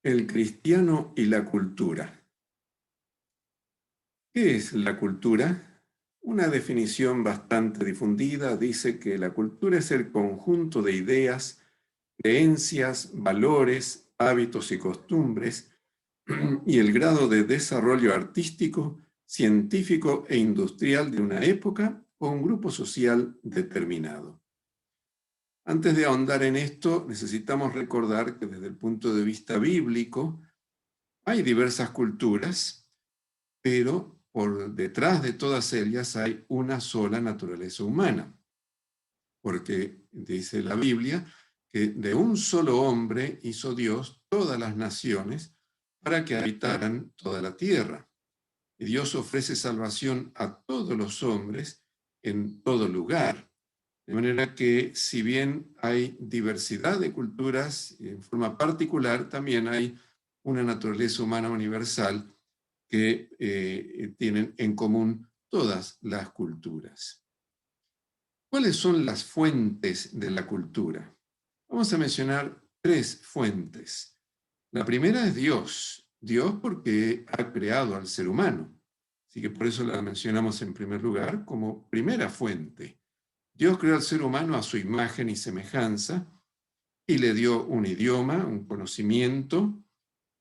El cristiano y la cultura. ¿Qué es la cultura? Una definición bastante difundida dice que la cultura es el conjunto de ideas, creencias, valores, hábitos y costumbres y el grado de desarrollo artístico, científico e industrial de una época o un grupo social determinado. Antes de ahondar en esto, necesitamos recordar que desde el punto de vista bíblico hay diversas culturas, pero por detrás de todas ellas hay una sola naturaleza humana, porque dice la Biblia que de un solo hombre hizo Dios todas las naciones para que habitaran toda la tierra. Y Dios ofrece salvación a todos los hombres en todo lugar. De manera que si bien hay diversidad de culturas, en forma particular también hay una naturaleza humana universal que tienen en común todas las culturas. ¿Cuáles son las fuentes de la cultura? Vamos a mencionar tres fuentes. La primera es Dios. Dios porque ha creado al ser humano. Así que por eso la mencionamos en primer lugar como primera fuente. Dios creó al ser humano a su imagen y semejanza y le dio un idioma, un conocimiento,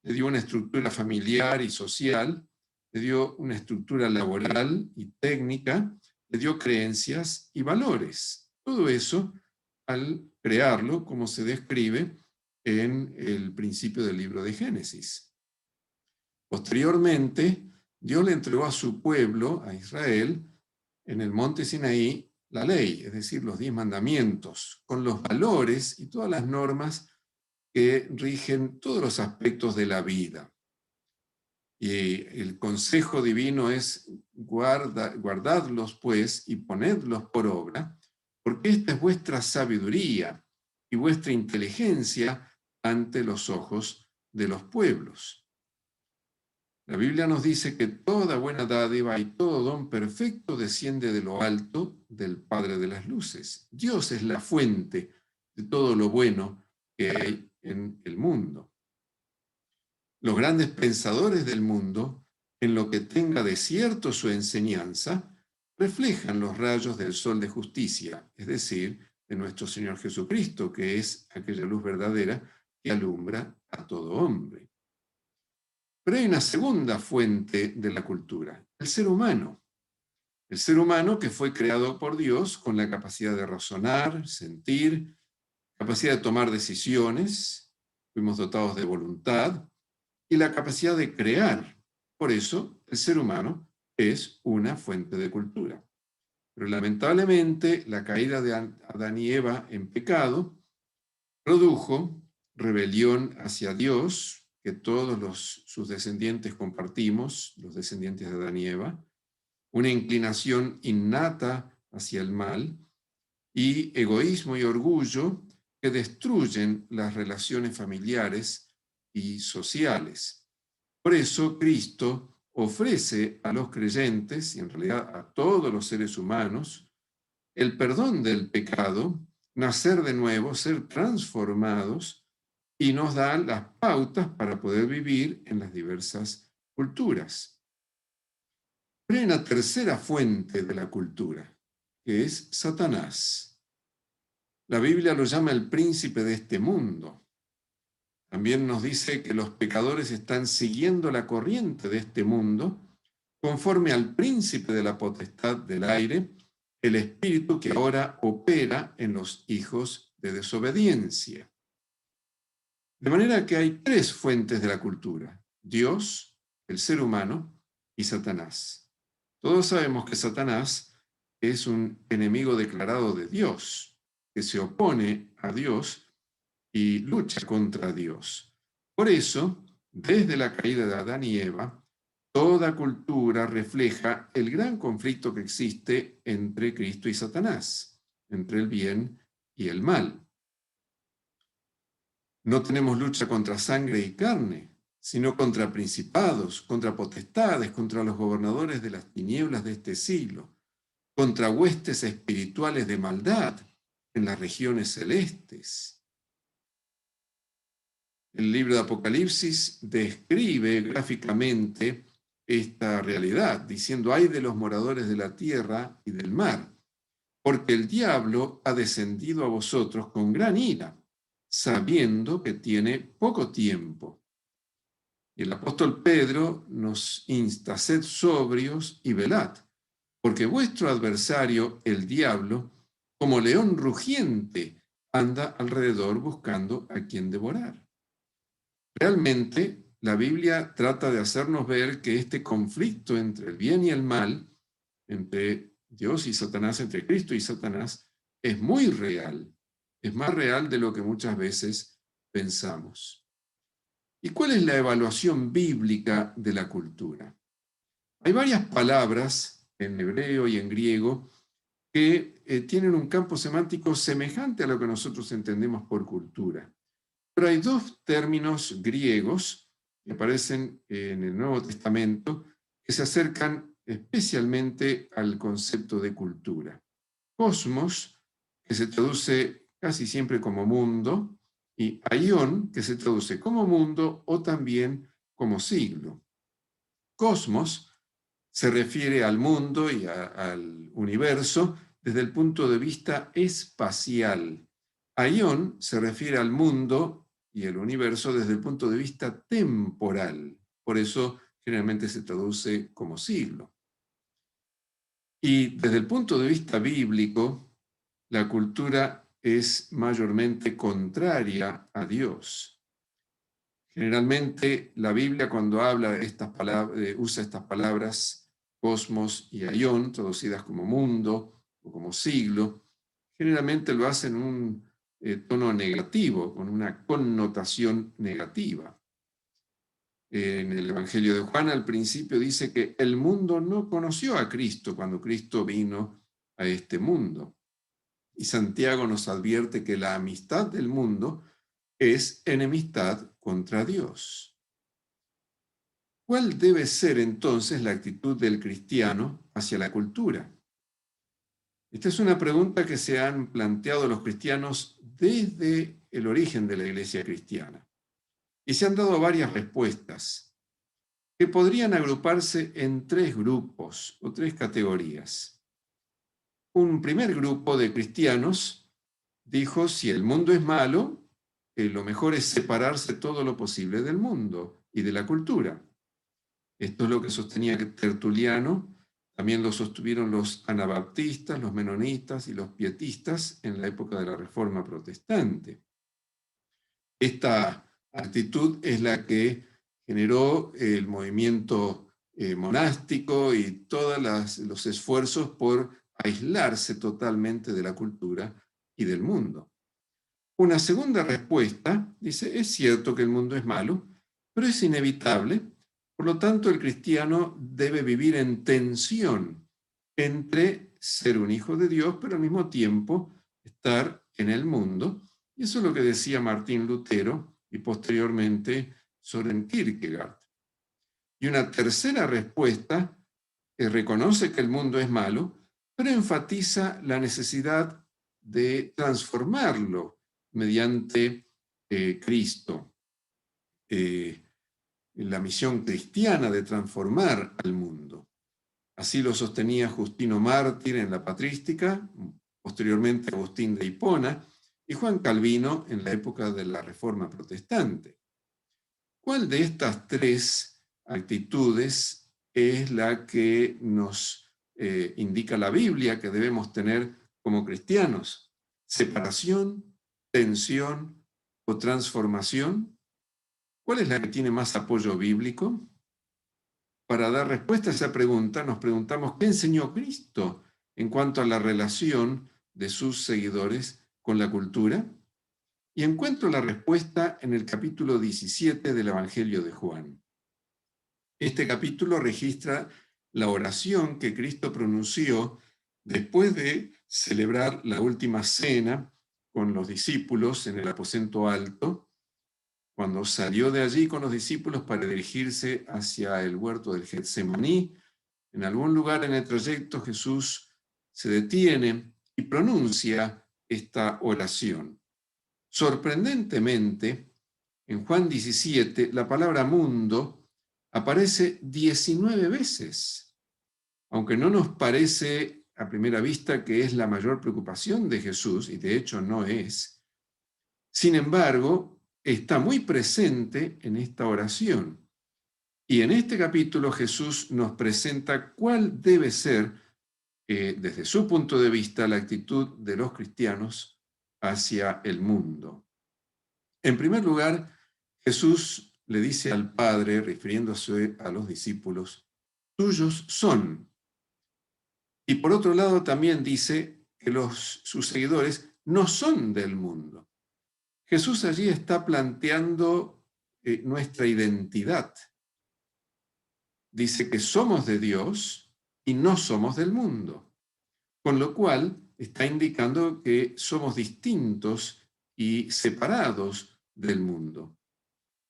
le dio una estructura familiar y social, le dio una estructura laboral y técnica, le dio creencias y valores. Todo eso al crearlo, como se describe en el principio del libro de Génesis. Posteriormente, Dios le entregó a su pueblo, a Israel, en el monte Sinaí, la ley, es decir, los 10 mandamientos, con los valores y todas las normas que rigen todos los aspectos de la vida. Y el consejo divino es guardadlos pues y ponedlos por obra, porque esta es vuestra sabiduría y vuestra inteligencia ante los ojos de los pueblos. La Biblia nos dice que toda buena dádiva y todo don perfecto desciende de lo alto del Padre de las luces. Dios es la fuente de todo lo bueno que hay en el mundo. Los grandes pensadores del mundo, en lo que tenga de cierto su enseñanza, reflejan los rayos del sol de justicia, es decir, de nuestro Señor Jesucristo, que es aquella luz verdadera que alumbra a todo hombre. Pero hay una segunda fuente de la cultura, el ser humano. El ser humano que fue creado por Dios con la capacidad de razonar, sentir, capacidad de tomar decisiones, fuimos dotados de voluntad, y la capacidad de crear. Por eso, el ser humano es una fuente de cultura. Pero lamentablemente, la caída de Adán y Eva en pecado produjo rebelión hacia Dios, que todos sus descendientes compartimos, los descendientes de Adán y Eva, una inclinación innata hacia el mal y egoísmo y orgullo que destruyen las relaciones familiares y sociales. Por eso Cristo ofrece a los creyentes, y en realidad a todos los seres humanos, el perdón del pecado, nacer de nuevo, ser transformados, y nos da las pautas para poder vivir en las diversas culturas. Pero hay una tercera fuente de la cultura, que es Satanás. La Biblia lo llama el príncipe de este mundo. También nos dice que los pecadores están siguiendo la corriente de este mundo, conforme al príncipe de la potestad del aire, el espíritu que ahora opera en los hijos de desobediencia. De manera que hay tres fuentes de la cultura: Dios, el ser humano y Satanás. Todos sabemos que Satanás es un enemigo declarado de Dios, que se opone a Dios y lucha contra Dios. Por eso, desde la caída de Adán y Eva, toda cultura refleja el gran conflicto que existe entre Cristo y Satanás, entre el bien y el mal. No tenemos lucha contra sangre y carne, sino contra principados, contra potestades, contra los gobernadores de las tinieblas de este siglo, contra huestes espirituales de maldad en las regiones celestes. El libro de Apocalipsis describe gráficamente esta realidad, diciendo: «Ay de los moradores de la tierra y del mar, porque el diablo ha descendido a vosotros con gran ira, sabiendo que tiene poco tiempo». Y el apóstol Pedro nos insta: «Sed sobrios y velad, porque vuestro adversario, el diablo, como león rugiente, anda alrededor buscando a quien devorar». Realmente, la Biblia trata de hacernos ver que este conflicto entre el bien y el mal, entre Dios y Satanás, entre Cristo y Satanás, es muy real. Es más real de lo que muchas veces pensamos. ¿Y cuál es la evaluación bíblica de la cultura? Hay varias palabras en hebreo y en griego que tienen un campo semántico semejante a lo que nosotros entendemos por cultura. Pero hay dos términos griegos que aparecen en el Nuevo Testamento que se acercan especialmente al concepto de cultura. Cosmos, que se traduce casi siempre como mundo, y aion, que se traduce como mundo o también como siglo. Cosmos se refiere al mundo y al universo desde el punto de vista espacial. Aion se refiere al mundo y el universo desde el punto de vista temporal. Por eso generalmente se traduce como siglo. Y desde el punto de vista bíblico, la cultura es mayormente contraria a Dios. Generalmente la Biblia, cuando habla de estas palabras, usa estas palabras cosmos y aion, traducidas como mundo o como siglo, generalmente lo hace en un tono negativo, con una connotación negativa. En el Evangelio de Juan al principio dice que el mundo no conoció a Cristo cuando Cristo vino a este mundo. Y Santiago nos advierte que la amistad del mundo es enemistad contra Dios. ¿Cuál debe ser entonces la actitud del cristiano hacia la cultura? Esta es una pregunta que se han planteado los cristianos desde el origen de la iglesia cristiana. Y se han dado varias respuestas que podrían agruparse en tres grupos o tres categorías. Un primer grupo de cristianos dijo: si el mundo es malo, lo mejor es separarse todo lo posible del mundo y de la cultura. Esto es lo que sostenía Tertuliano, también lo sostuvieron los anabaptistas, los menonitas y los pietistas en la época de la Reforma Protestante. Esta actitud es la que generó el movimiento monástico y todos los esfuerzos por aislarse totalmente de la cultura y del mundo. Una segunda respuesta dice: es cierto que el mundo es malo, pero es inevitable. Por lo tanto, el cristiano debe vivir en tensión entre ser un hijo de Dios, pero al mismo tiempo estar en el mundo. Y eso es lo que decía Martín Lutero y posteriormente Søren Kierkegaard. Y una tercera respuesta reconoce que el mundo es malo, pero enfatiza la necesidad de transformarlo mediante Cristo. La misión cristiana de transformar al mundo. Así lo sostenía Justino Mártir en la Patrística, posteriormente Agustín de Hipona y Juan Calvino en la época de la Reforma Protestante. ¿Cuál de estas tres actitudes es la que nos indica la Biblia que debemos tener como cristianos? ¿Separación, tensión o transformación? ¿Cuál es la que tiene más apoyo bíblico? Para dar respuesta a esa pregunta, nos preguntamos: ¿qué enseñó Cristo en cuanto a la relación de sus seguidores con la cultura? Y encuentro la respuesta en el capítulo 17 del Evangelio de Juan. Este capítulo registra la oración que Cristo pronunció después de celebrar la última cena con los discípulos en el aposento alto, cuando salió de allí con los discípulos para dirigirse hacia el huerto del Getsemaní. En algún lugar en el trayecto Jesús se detiene y pronuncia esta oración. Sorprendentemente, En Juan 17, la palabra mundo aparece 19 veces, aunque no nos parece a primera vista que es la mayor preocupación de Jesús, y de hecho no es. Sin embargo, está muy presente en esta oración. Y en este capítulo Jesús nos presenta cuál debe ser, desde su punto de vista, la actitud de los cristianos hacia el mundo. En primer lugar, Jesús le dice al Padre, refiriéndose a los discípulos, tuyos son. Y por otro lado también dice que sus seguidores no son del mundo. Jesús allí está planteando nuestra identidad. Dice que somos de Dios y no somos del mundo, con lo cual está indicando que somos distintos y separados del mundo.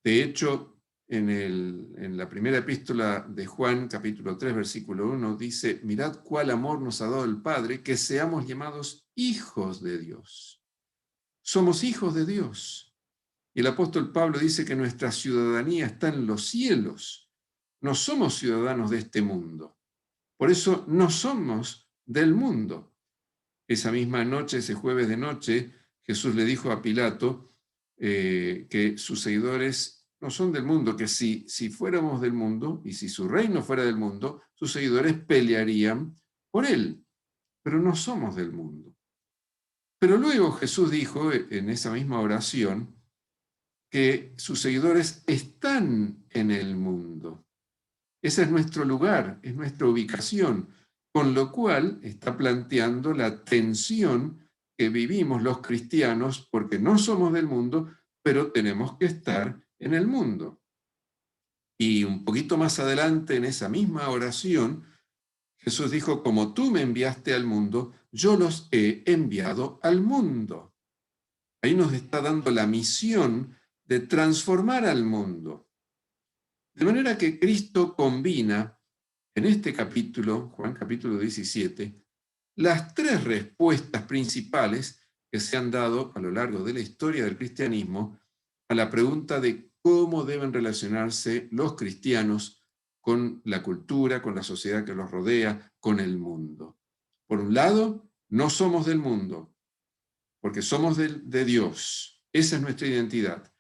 De hecho, en la primera epístola de Juan, capítulo 3, versículo 1, dice, mirad cuál amor nos ha dado el Padre, que seamos llamados hijos de Dios. Somos hijos de Dios. Y el apóstol Pablo dice que nuestra ciudadanía está en los cielos. No somos ciudadanos de este mundo. Por eso no somos del mundo. Esa misma noche, ese jueves de noche, Jesús le dijo a Pilato que sus seguidores no son del mundo, que si fuéramos del mundo y si su reino fuera del mundo, sus seguidores pelearían por él, pero no somos del mundo. Pero luego Jesús dijo en esa misma oración que sus seguidores están en el mundo. Ese es nuestro lugar, es nuestra ubicación, con lo cual está planteando la tensión que vivimos los cristianos porque no somos del mundo, pero tenemos que estar en el mundo. Y un poquito más adelante en esa misma oración, Jesús dijo, como tú me enviaste al mundo, yo los he enviado al mundo. Ahí nos está dando la misión de transformar al mundo. De manera que Cristo combina en este capítulo, Juan capítulo 17, las tres respuestas principales que se han dado a lo largo de la historia del cristianismo a la pregunta de cómo deben relacionarse los cristianos con la cultura, con la sociedad que los rodea, con el mundo. Por un lado, no somos del mundo, porque somos de Dios. Esa es nuestra identidad.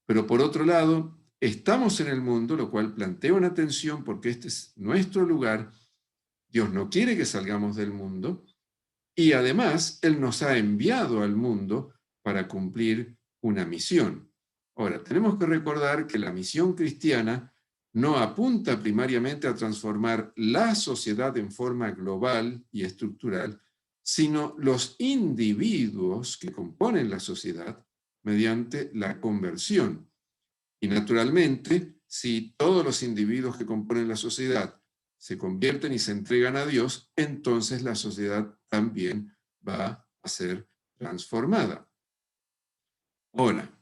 Pero por otro lado, estamos en el mundo, lo cual plantea una tensión porque este es nuestro lugar. Dios no quiere que salgamos del mundo y además Él nos ha enviado al mundo para cumplir una misión. Ahora, tenemos que recordar que la misión cristiana no apunta primariamente a transformar la sociedad en forma global y estructural, sino los individuos que componen la sociedad mediante la conversión. Y naturalmente, si todos los individuos que componen la sociedad se convierten y se entregan a Dios, entonces la sociedad también va a ser transformada. Ahora,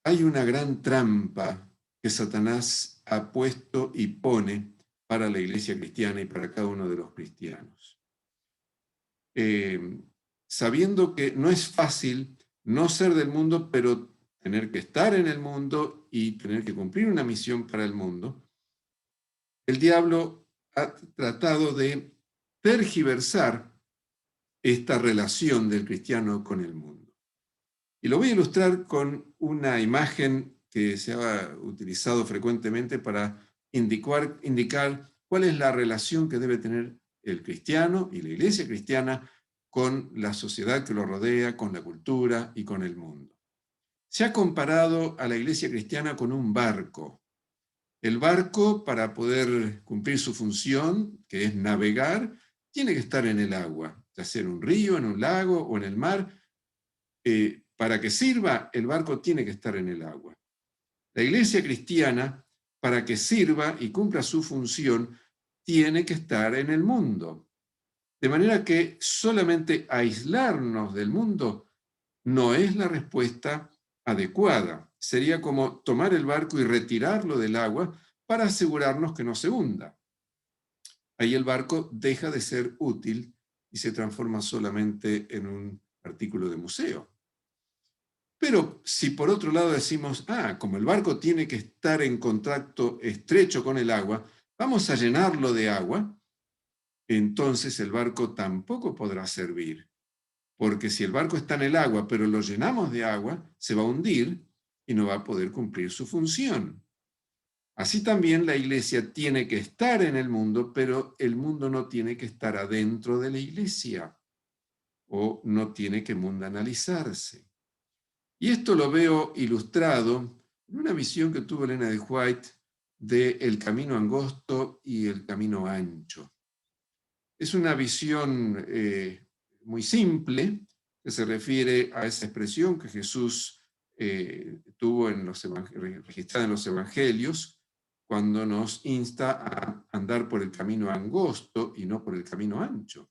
hay una gran trampa que Satanás ha puesto y pone para la iglesia cristiana y para cada uno de los cristianos. Sabiendo que no es fácil no ser del mundo, pero tener que estar en el mundo y tener que cumplir una misión para el mundo, el diablo ha tratado de tergiversar esta relación del cristiano con el mundo. Y lo voy a ilustrar con una imagen que se ha utilizado frecuentemente para indicar cuál es la relación que debe tener el cristiano y la iglesia cristiana con la sociedad que lo rodea, con la cultura y con el mundo. Se ha comparado a la iglesia cristiana con un barco. El barco, para poder cumplir su función, que es navegar, tiene que estar en el agua, ya sea en un río, en un lago o en el mar. Para que sirva, el barco tiene que estar en el agua. La iglesia cristiana, para que sirva y cumpla su función, tiene que estar en el mundo. De manera que solamente aislarnos del mundo no es la respuesta adecuada. Sería como tomar el barco y retirarlo del agua para asegurarnos que no se hunda. Ahí el barco deja de ser útil y se transforma solamente en un artículo de museo. Pero si por otro lado decimos, como el barco tiene que estar en contacto estrecho con el agua, vamos a llenarlo de agua, entonces el barco tampoco podrá servir. Porque si el barco está en el agua, pero lo llenamos de agua, se va a hundir y no va a poder cumplir su función. Así también la iglesia tiene que estar en el mundo, pero el mundo no tiene que estar adentro de la iglesia o no tiene que mundanalizarse. Y esto lo veo ilustrado en una visión que tuvo Elena de White de el camino angosto y el camino ancho. Es una visión muy simple que se refiere a esa expresión que Jesús tuvo registrada en los evangelios cuando nos insta a andar por el camino angosto y no por el camino ancho.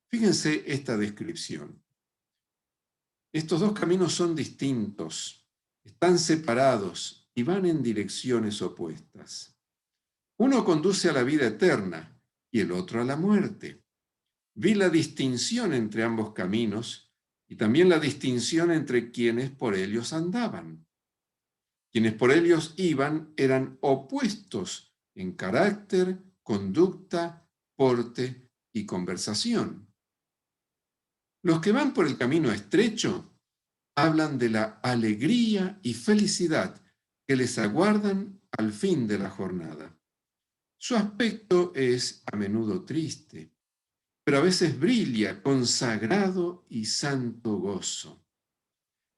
Fíjense esta descripción. Estos dos caminos son distintos, están separados y van en direcciones opuestas. Uno conduce a la vida eterna y el otro a la muerte. Vi la distinción entre ambos caminos y también la distinción entre quienes por ellos andaban. Quienes por ellos iban eran opuestos en carácter, conducta, porte y conversación. Los que van por el camino estrecho hablan de la alegría y felicidad que les aguardan al fin de la jornada. Su aspecto es a menudo triste, pero a veces brilla con sagrado y santo gozo.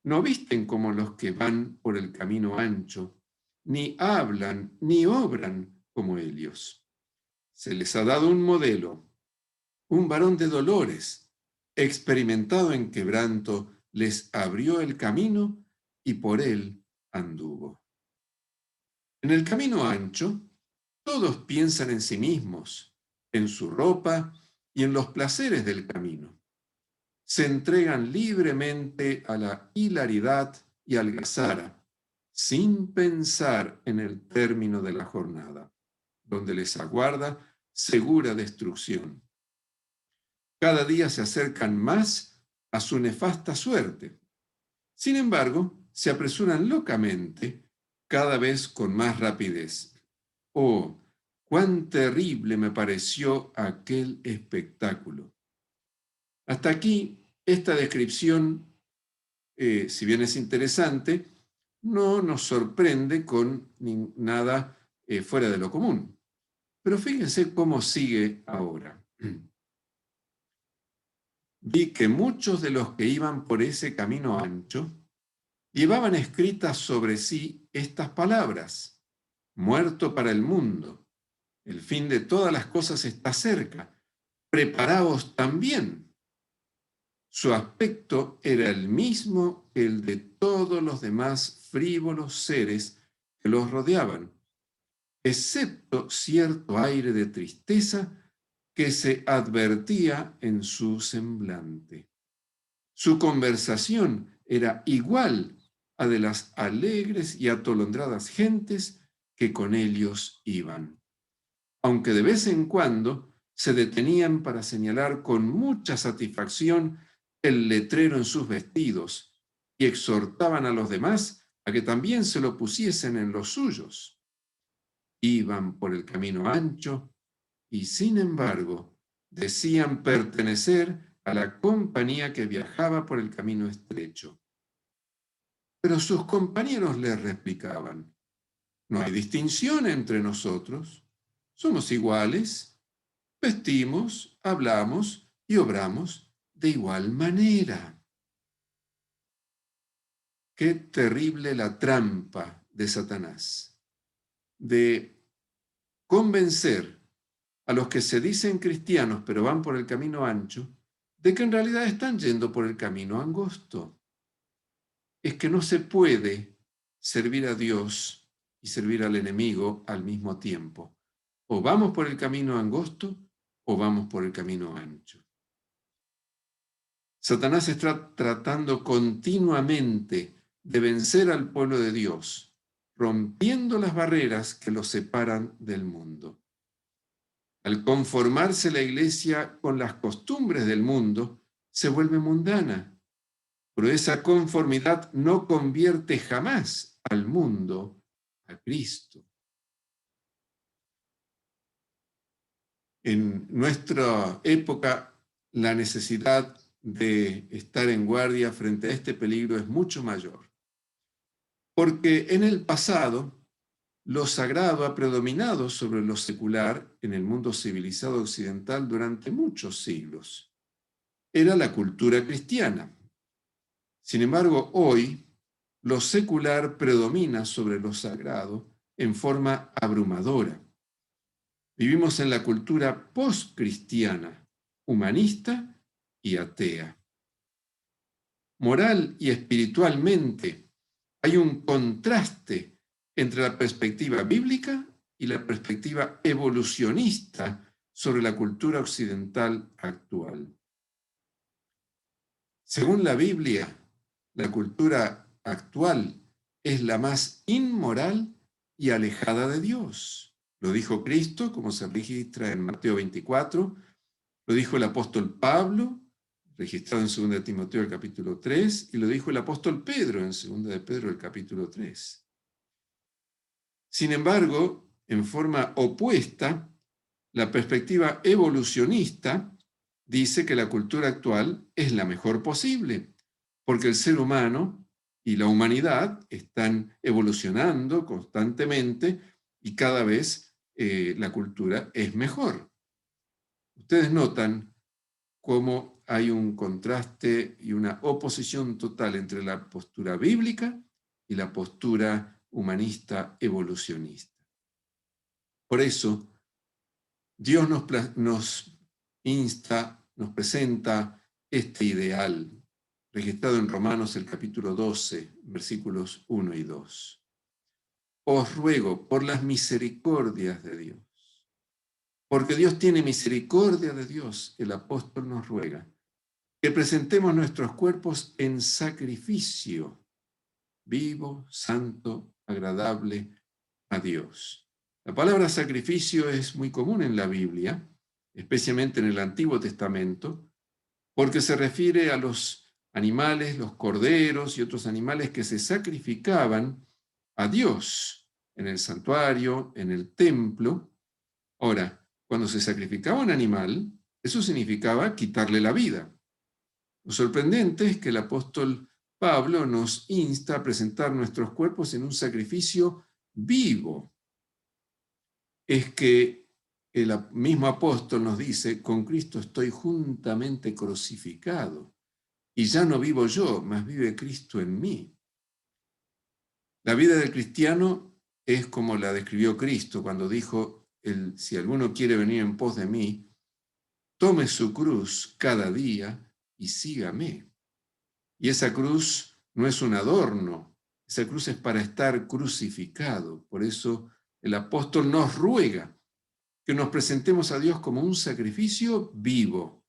No visten como los que van por el camino ancho, ni hablan ni obran como ellos. Se les ha dado un modelo, un varón de dolores, experimentado en quebranto, les abrió el camino y por él anduvo. En el camino ancho, todos piensan en sí mismos, en su ropa y en los placeres del camino. Se entregan libremente a la hilaridad y algazara, sin pensar en el término de la jornada, donde les aguarda segura destrucción. Cada día se acercan más a su nefasta suerte. Sin embargo, se apresuran locamente, cada vez con más rapidez. Oh, cuán terrible me pareció aquel espectáculo. Hasta aquí, esta descripción, si bien es interesante, no nos sorprende con nada fuera de lo común. Pero fíjense cómo sigue ahora. Vi que muchos de los que iban por ese camino ancho llevaban escritas sobre sí estas palabras: muerto para el mundo, el fin de todas las cosas está cerca, preparaos también. Su aspecto era el mismo que el de todos los demás frívolos seres que los rodeaban, excepto cierto aire de tristeza que se advertía en su semblante. Su conversación era igual a de las alegres y atolondradas gentes que con ellos iban, aunque de vez en cuando se detenían para señalar con mucha satisfacción el letrero en sus vestidos y exhortaban a los demás a que también se lo pusiesen en los suyos. Iban por el camino ancho y, sin embargo, decían pertenecer a la compañía que viajaba por el camino estrecho. Pero sus compañeros les replicaban: no hay distinción entre nosotros, somos iguales, vestimos, hablamos y obramos de igual manera. Qué terrible la trampa de Satanás, de convencer a los que se dicen cristianos pero van por el camino ancho, de que en realidad están yendo por el camino angosto. Es que no se puede servir a Dios y servir al enemigo al mismo tiempo. O vamos por el camino angosto o vamos por el camino ancho. Satanás está tratando continuamente de vencer al pueblo de Dios, rompiendo las barreras que los separan del mundo. Al conformarse la iglesia con las costumbres del mundo, se vuelve mundana pero esa conformidad no convierte jamás al mundo a Cristo. En nuestra época, la necesidad de estar en guardia frente a este peligro es mucho mayor, porque en el pasado lo sagrado ha predominado sobre lo secular en el mundo civilizado occidental durante muchos siglos. Era la cultura cristiana. Sin embargo, hoy lo secular predomina sobre lo sagrado en forma abrumadora. Vivimos en la cultura postcristiana, humanista y atea. Moral y espiritualmente hay un contraste entre la perspectiva bíblica y la perspectiva evolucionista sobre la cultura occidental actual. Según la Biblia, la cultura actual es la más inmoral y alejada de Dios. Lo dijo Cristo, como se registra en Mateo 24, lo dijo el apóstol Pablo, registrado en 2 Timoteo el capítulo 3, y lo dijo el apóstol Pedro en 2 de Pedro el capítulo 3. Sin embargo, en forma opuesta, la perspectiva evolucionista dice que la cultura actual es la mejor posible, porque el ser humano y la humanidad están evolucionando constantemente y cada vez la cultura es mejor. Ustedes notan cómo hay un contraste y una oposición total entre la postura bíblica y la postura humanista evolucionista. Por eso, Dios nos insta, nos presenta este ideal, registrado en Romanos el capítulo 12, versículos 1 y 2. Os ruego por las misericordias de Dios, porque Dios tiene misericordia de Dios, el apóstol nos ruega, que presentemos nuestros cuerpos en sacrificio, vivo, santo, agradable a Dios. La palabra sacrificio es muy común en la Biblia, especialmente en el Antiguo Testamento, porque se refiere a los animales, los corderos y otros animales que se sacrificaban a Dios en el santuario, en el templo. Ahora, cuando se sacrificaba un animal, eso significaba quitarle la vida. Lo sorprendente es que el apóstol Pablo nos insta a presentar nuestros cuerpos en un sacrificio vivo. Es que el mismo apóstol nos dice, con Cristo estoy juntamente crucificado, y ya no vivo yo, mas vive Cristo en mí. La vida del cristiano es como la describió Cristo cuando dijo, si alguno quiere venir en pos de mí, tome su cruz cada día y sígame. Y esa cruz no es un adorno, esa cruz es para estar crucificado. Por eso el apóstol nos ruega que nos presentemos a Dios como un sacrificio vivo,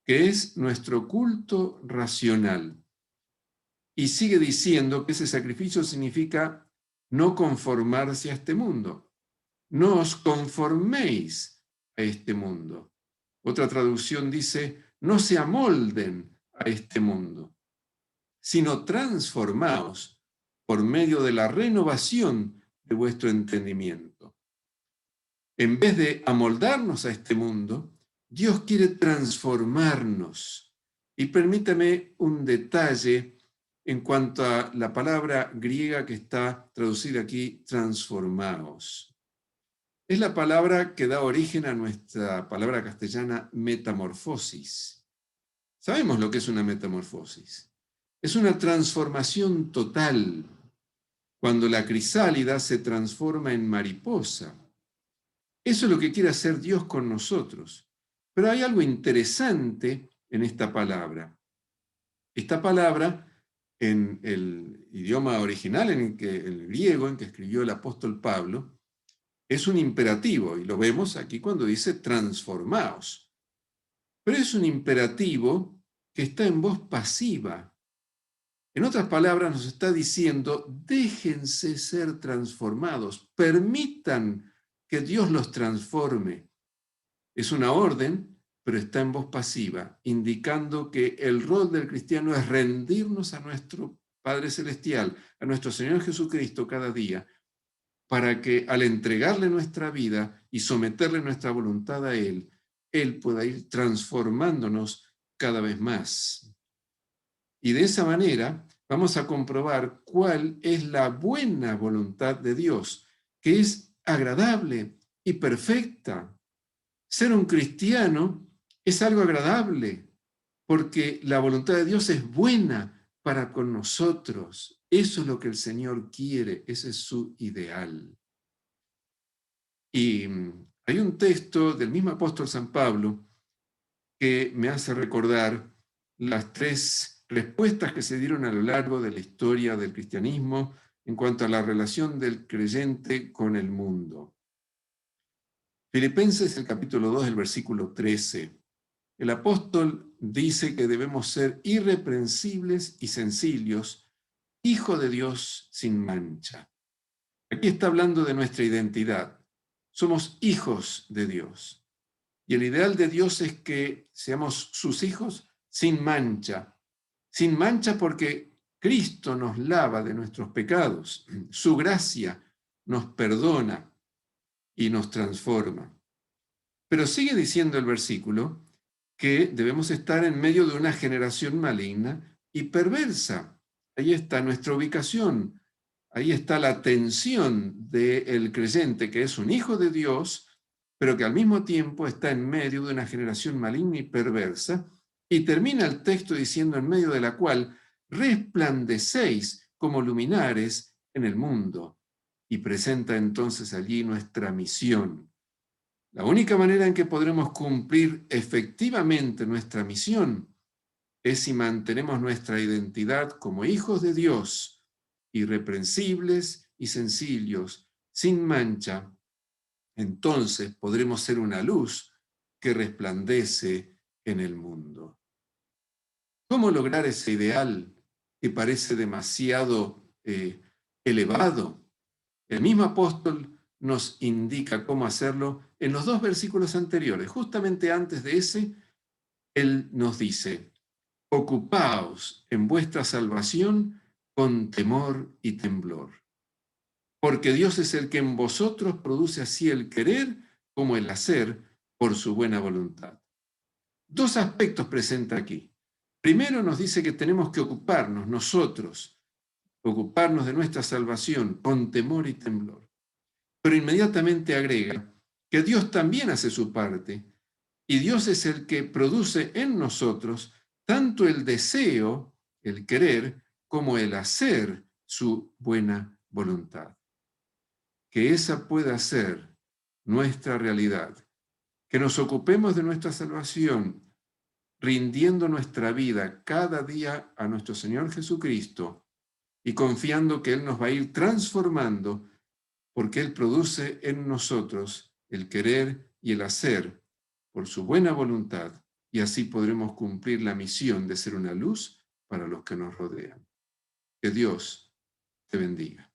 que es nuestro culto racional. Y sigue diciendo que ese sacrificio significa no conformarse a este mundo. No os conforméis a este mundo. Otra traducción dice, no se amolden a este mundo, sino transformaos por medio de la renovación de vuestro entendimiento. En vez de amoldarnos a este mundo, Dios quiere transformarnos. Y permítame un detalle en cuanto a la palabra griega que está traducida aquí, transformaos. Es la palabra que da origen a nuestra palabra castellana metamorfosis. Sabemos lo que es una metamorfosis. Es una transformación total, cuando la crisálida se transforma en mariposa. Eso es lo que quiere hacer Dios con nosotros. Pero hay algo interesante en esta palabra. Esta palabra, en el idioma original, en el griego en que escribió el apóstol Pablo, es un imperativo, y lo vemos aquí cuando dice transformaos. Pero es un imperativo que está en voz pasiva. En otras palabras, nos está diciendo, déjense ser transformados, permitan que Dios los transforme. Es una orden pero está en voz pasiva, indicando que el rol del cristiano es rendirnos a nuestro Padre Celestial, a nuestro Señor Jesucristo cada día, para que al entregarle nuestra vida y someterle nuestra voluntad a Él, Él pueda ir transformándonos cada vez más. Y de esa manera vamos a comprobar cuál es la buena voluntad de Dios, que es agradable y perfecta. Ser un cristiano es algo agradable, porque la voluntad de Dios es buena para con nosotros. Eso es lo que el Señor quiere, ese es su ideal. Y hay un texto del mismo apóstol San Pablo que me hace recordar las 3 respuestas que se dieron a lo largo de la historia del cristianismo en cuanto a la relación del creyente con el mundo. Filipenses, el capítulo 2, el versículo 13. El apóstol dice que debemos ser irreprensibles y sencillos, hijo de Dios sin mancha. Aquí está hablando de nuestra identidad. Somos hijos de Dios. Y el ideal de Dios es que seamos sus hijos sin mancha. Sin mancha porque Cristo nos lava de nuestros pecados. Su gracia nos perdona y nos transforma. Pero sigue diciendo el versículo que debemos estar en medio de una generación maligna y perversa. Ahí está nuestra ubicación. Ahí está la tensión del creyente, que es un hijo de Dios, pero que al mismo tiempo está en medio de una generación maligna y perversa. Y termina el texto diciendo en medio de la cual resplandecéis como luminares en el mundo. Y presenta entonces allí nuestra misión. La única manera en que podremos cumplir efectivamente nuestra misión es si mantenemos nuestra identidad como hijos de Dios, irreprensibles y sencillos, sin mancha. Entonces podremos ser una luz que resplandece en el mundo. ¿Cómo lograr ese ideal que parece demasiado elevado? El mismo apóstol nos indica cómo hacerlo en los 2 versículos anteriores. Justamente antes de ese, él nos dice: ocupaos en vuestra salvación con temor y temblor, porque Dios es el que en vosotros produce así el querer como el hacer por su buena voluntad. 2 aspectos presenta aquí. Primero nos dice que tenemos que ocuparnos nosotros, ocuparnos de nuestra salvación con temor y temblor. Pero inmediatamente agrega que Dios también hace su parte y Dios es el que produce en nosotros tanto el deseo, el querer, como el hacer su buena voluntad. Que esa pueda ser nuestra realidad, que nos ocupemos de nuestra salvación, rindiendo nuestra vida cada día a nuestro Señor Jesucristo y confiando que Él nos va a ir transformando, porque Él produce en nosotros el querer y el hacer por su buena voluntad, y así podremos cumplir la misión de ser una luz para los que nos rodean. Que Dios te bendiga.